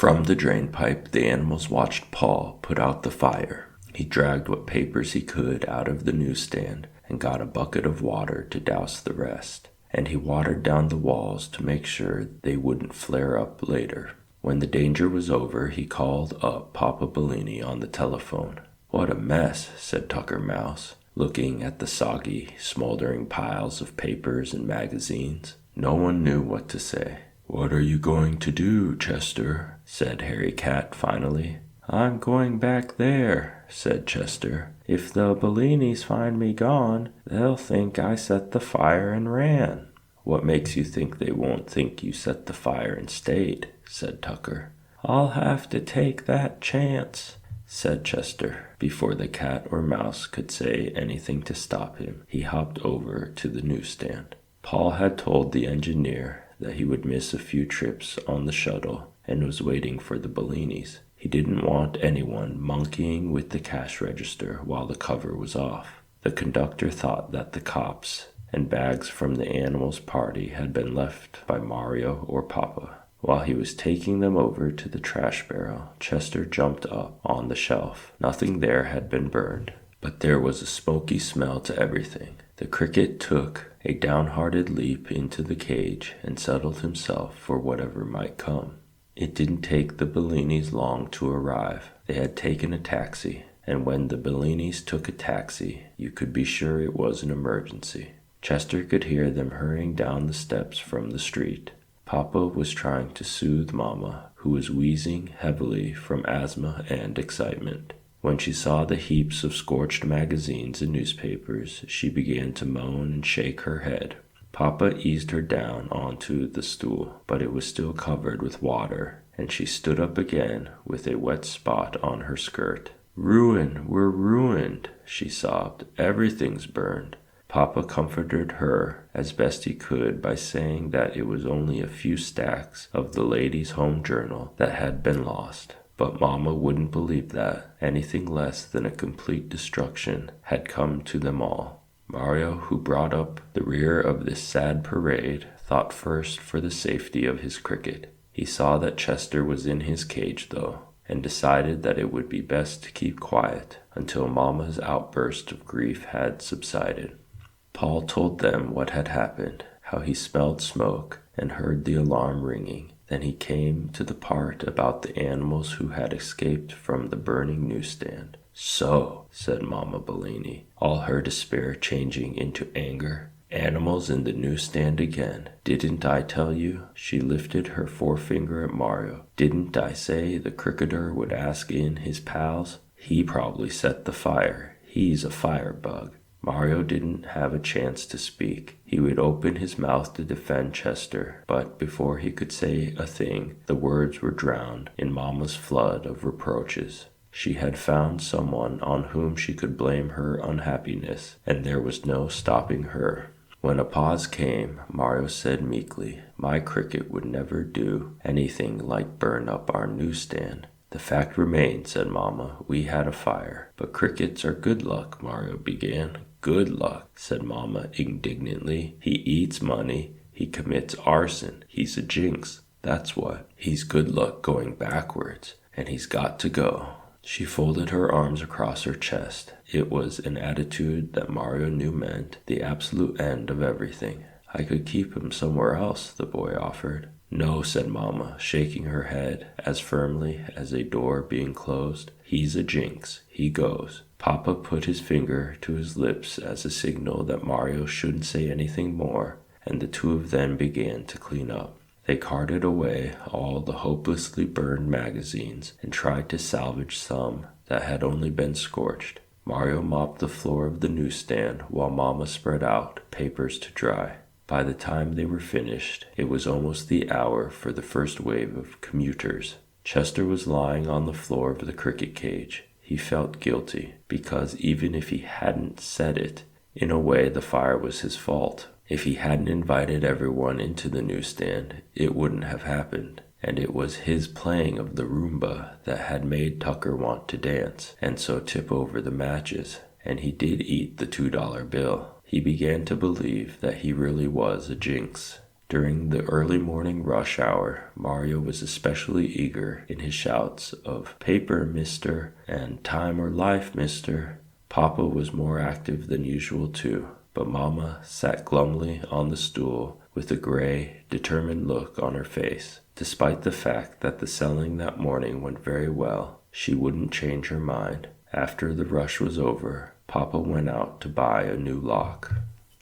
From the drain pipe, the animals watched Paul put out the fire. He dragged what papers he could out of the newsstand and got a bucket of water to douse the rest. And he watered down the walls to make sure they wouldn't flare up later. When the danger was over, he called up Papa Bellini on the telephone. "What a mess," said Tucker Mouse, looking at the soggy, smoldering piles of papers and magazines. No one knew what to say. "What are you going to do, Chester?" said Harry Cat finally. "I'm going back there," said Chester. "If the Bellinis find me gone, they'll think I set the fire and ran." "What makes you think they won't think you set the fire and stayed?" said Tucker. "I'll have to take that chance," said Chester. Before the cat or mouse could say anything to stop him, he hopped over to the newsstand. Paul had told the engineer that he would miss a few trips on the shuttle and was waiting for the Bellinis. He didn't want anyone monkeying with the cash register while the cover was off. The conductor thought that the cops and bags from the animals' party had been left by Mario or Papa. While he was taking them over to the trash barrel, Chester jumped up on the shelf. Nothing there had been burned, but there was a smoky smell to everything. The cricket took a downhearted leap into the cage and settled himself for whatever might come. It didn't take the Bellinis long to arrive. They had taken a taxi, and when the Bellinis took a taxi, you could be sure it was an emergency. Chester could hear them hurrying down the steps from the street. Papa was trying to soothe Mama, who was wheezing heavily from asthma and excitement. When she saw the heaps of scorched magazines and newspapers, she began to moan and shake her head. Papa eased her down onto the stool, but it was still covered with water, and she stood up again with a wet spot on her skirt. "Ruin, we're ruined," she sobbed. "Everything's burned." Papa comforted her as best he could by saying that it was only a few stacks of the Ladies' Home Journal that had been lost. But Mama wouldn't believe that. Anything less than a complete destruction had come to them all. Mario, who brought up the rear of this sad parade, thought first for the safety of his cricket. He saw that Chester was in his cage, though, and decided that it would be best to keep quiet until Mama's outburst of grief had subsided. Paul told them what had happened, how he smelled smoke and heard the alarm ringing. Then he came to the part about the animals who had escaped from the burning newsstand. "So," said Mama Bellini, all her despair changing into anger. "Animals in the newsstand again. Didn't I tell you?" She lifted her forefinger at Mario. "Didn't I say the cricketer would ask in his pals? He probably set the fire. He's a firebug." Mario didn't have a chance to speak. He would open his mouth to defend Chester, but before he could say a thing, the words were drowned in Mama's flood of reproaches. She had found someone on whom she could blame her unhappiness, and there was no stopping her. When a pause came, Mario said meekly, "My cricket would never do anything like burn up our newsstand." "The fact remains," said Mama, "we had a fire." "But crickets are good luck," Mario began. "Good luck," said Mama indignantly. "He eats money. He commits arson. He's a jinx. That's what. He's good luck going backwards, and he's got to go." She folded her arms across her chest. It was an attitude that Mario knew meant the absolute end of everything. "I could keep him somewhere else," the boy offered. "No," said Mama, shaking her head as firmly as a door being closed. "He's a jinx. He goes." Papa put his finger to his lips as a signal that Mario shouldn't say anything more, and the two of them began to clean up. They carted away all the hopelessly burned magazines and tried to salvage some that had only been scorched. Mario mopped the floor of the newsstand while Mama spread out papers to dry. By the time they were finished, it was almost the hour for the first wave of commuters. Chester was lying on the floor of the cricket cage. He felt guilty, because even if he hadn't said it, in a way the fire was his fault. If he hadn't invited everyone into the newsstand, it wouldn't have happened. And it was his playing of the Roomba that had made Tucker want to dance, and so tip over the matches. And he did eat the $2 bill. He began to believe that he really was a jinx. During the early morning rush hour, Mario was especially eager in his shouts of "Paper, mister," and "Time or life, mister." Papa was more active than usual too, but Mama sat glumly on the stool with a gray, determined look on her face. Despite the fact that the selling that morning went very well, she wouldn't change her mind. After the rush was over, Papa went out to buy a new lock.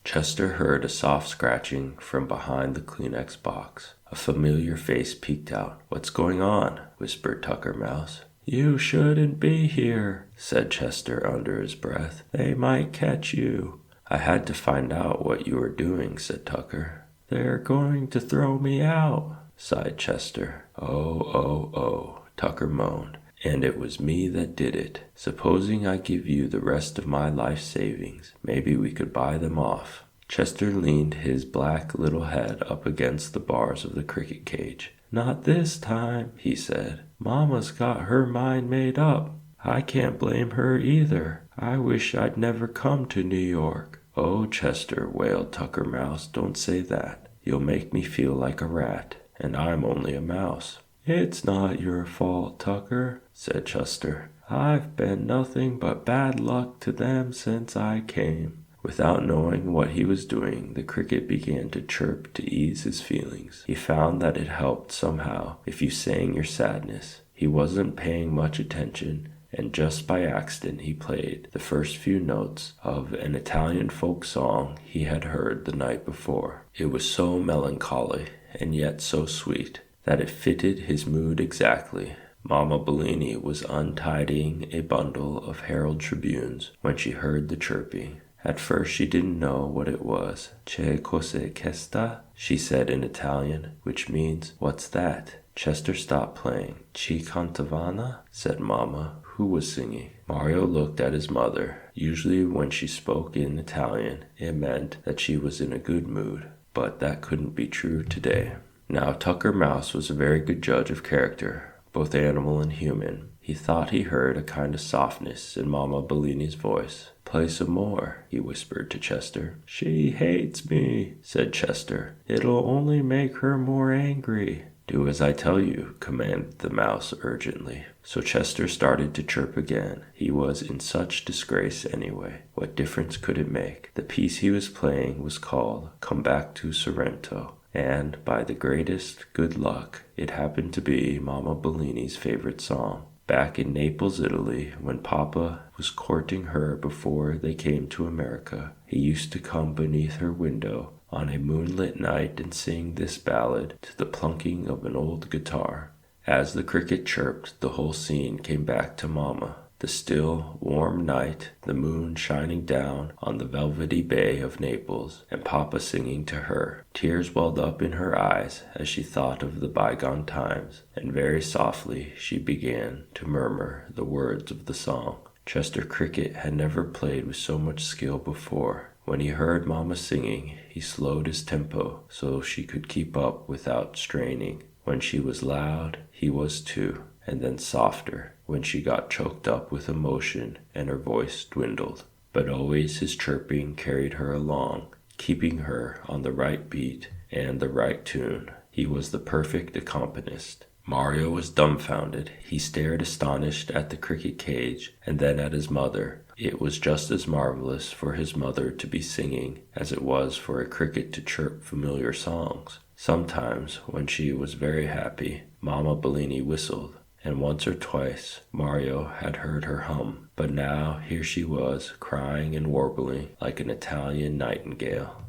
Chester heard a soft scratching from behind the Kleenex box. A familiar face peeked out. "What's going on?" whispered Tucker Mouse. "You shouldn't be here," said Chester under his breath. "They might catch you." "I had to find out what you were doing," said Tucker. "They're going to throw me out," sighed Chester. Oh, Tucker moaned. "And it was me that did it. Supposing I give you the rest of my life savings, maybe we could buy them off." Chester leaned his black little head up against the bars of the cricket cage. "Not this time," he said. "Mama's got her mind made up. I can't blame her either. I wish I'd never come to New York." "Oh, Chester," wailed Tucker Mouse, "don't say that. You'll make me feel like a rat, and I'm only a mouse." "It's not your fault, Tucker," said Chester. "I've been nothing but bad luck to them since I came." Without knowing what he was doing, the cricket began to chirp to ease his feelings. He found that it helped somehow if you sang your sadness. He wasn't paying much attention, and just by accident he played the first few notes of an Italian folk song he had heard the night before. It was so melancholy, and yet so sweet, that it fitted his mood exactly. Mama Bellini was untidying a bundle of Herald Tribunes when she heard the chirping. At first she didn't know what it was. "Che cos'è questa?" she said in Italian, which means, "What's that?" Chester stopped playing. "Ci cantavana?" said Mama, who was singing. Mario looked at his mother. Usually when she spoke in Italian, it meant that she was in a good mood, but that couldn't be true today. Now Tucker Mouse was a very good judge of character, both animal and human. He thought he heard a kind of softness in Mama Bellini's voice. "Play some more," he whispered to Chester. "She hates me," said Chester. "It'll only make her more angry." "Do as I tell you," commanded the mouse urgently. So Chester started to chirp again. He was in such disgrace anyway. What difference could it make? The piece he was playing was called "Come Back to Sorrento," and by the greatest good luck, it happened to be Mama Bellini's favorite song. Back in Naples, Italy, when Papa was courting her before they came to America, he used to come beneath her window on a moonlit night and sing this ballad to the plunking of an old guitar. As the cricket chirped, the whole scene came back to Mama. The still, warm night, the moon shining down on the velvety bay of Naples, and Papa singing to her. Tears welled up in her eyes as she thought of the bygone times, and very softly she began to murmur the words of the song. Chester Cricket had never played with so much skill before. When he heard Mama singing, he slowed his tempo so she could keep up without straining. When she was loud, he was too, and then softer when she got choked up with emotion and her voice dwindled. But always his chirping carried her along, keeping her on the right beat and the right tune. He was the perfect accompanist. Mario was dumbfounded. He stared astonished at the cricket cage and then at his mother. It was just as marvelous for his mother to be singing as it was for a cricket to chirp familiar songs. Sometimes, when she was very happy, Mama Bellini whistled, and once or twice Mario had heard her hum. But now here she was, crying and warbling like an Italian nightingale.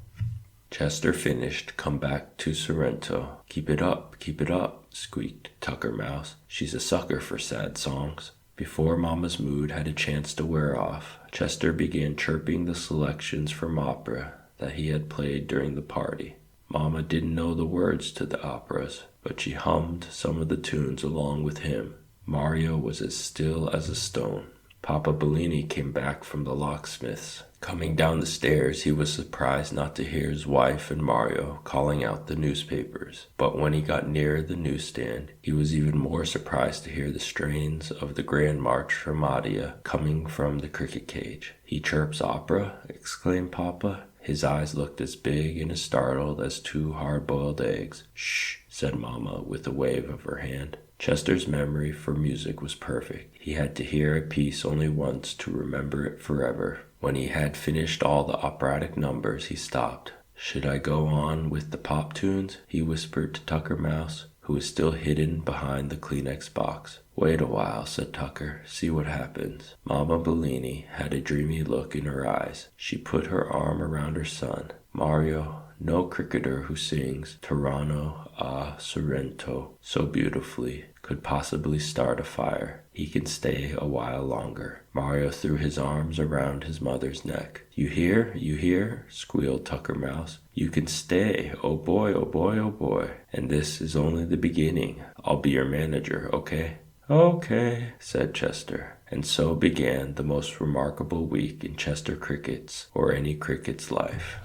Chester finished "Come Back to Sorrento." Keep it up, squeaked Tucker Mouse. "She's a sucker for sad songs." Before Mama's mood had a chance to wear off, Chester began chirping the selections from opera that he had played during the party. Mama didn't know the words to the operas, but she hummed some of the tunes along with him. Mario was as still as a stone. Papa Bellini came back from the locksmith's. Coming down the stairs, he was surprised not to hear his wife and Mario calling out the newspapers. But when he got near the newsstand, he was even more surprised to hear the strains of the Grand March from Adia coming from the cricket cage. "He chirps opera?" exclaimed Papa. His eyes looked as big and as startled as two hard-boiled eggs. "Shh," said Mama with a wave of her hand. Chester's memory for music was perfect. He had to hear a piece only once to remember it forever. When he had finished all the operatic numbers, he stopped. "Should I go on with the pop tunes?" he whispered to Tucker Mouse, who was still hidden behind the Kleenex box. "Wait a while," said Tucker. "See what happens." Mama Bellini had a dreamy look in her eyes. She put her arm around her son. "Mario, no cricketer who sings Tirano a Sorrento so beautifully could possibly start a fire. He can stay a while longer." Mario threw his arms around his mother's neck. "You hear? You hear?" squealed Tucker Mouse. "You can stay. Oh boy, oh boy, oh boy. And this is only the beginning. I'll be your manager, okay?" "Okay," said Chester. And so began the most remarkable week in Chester cricket's or any cricket's life.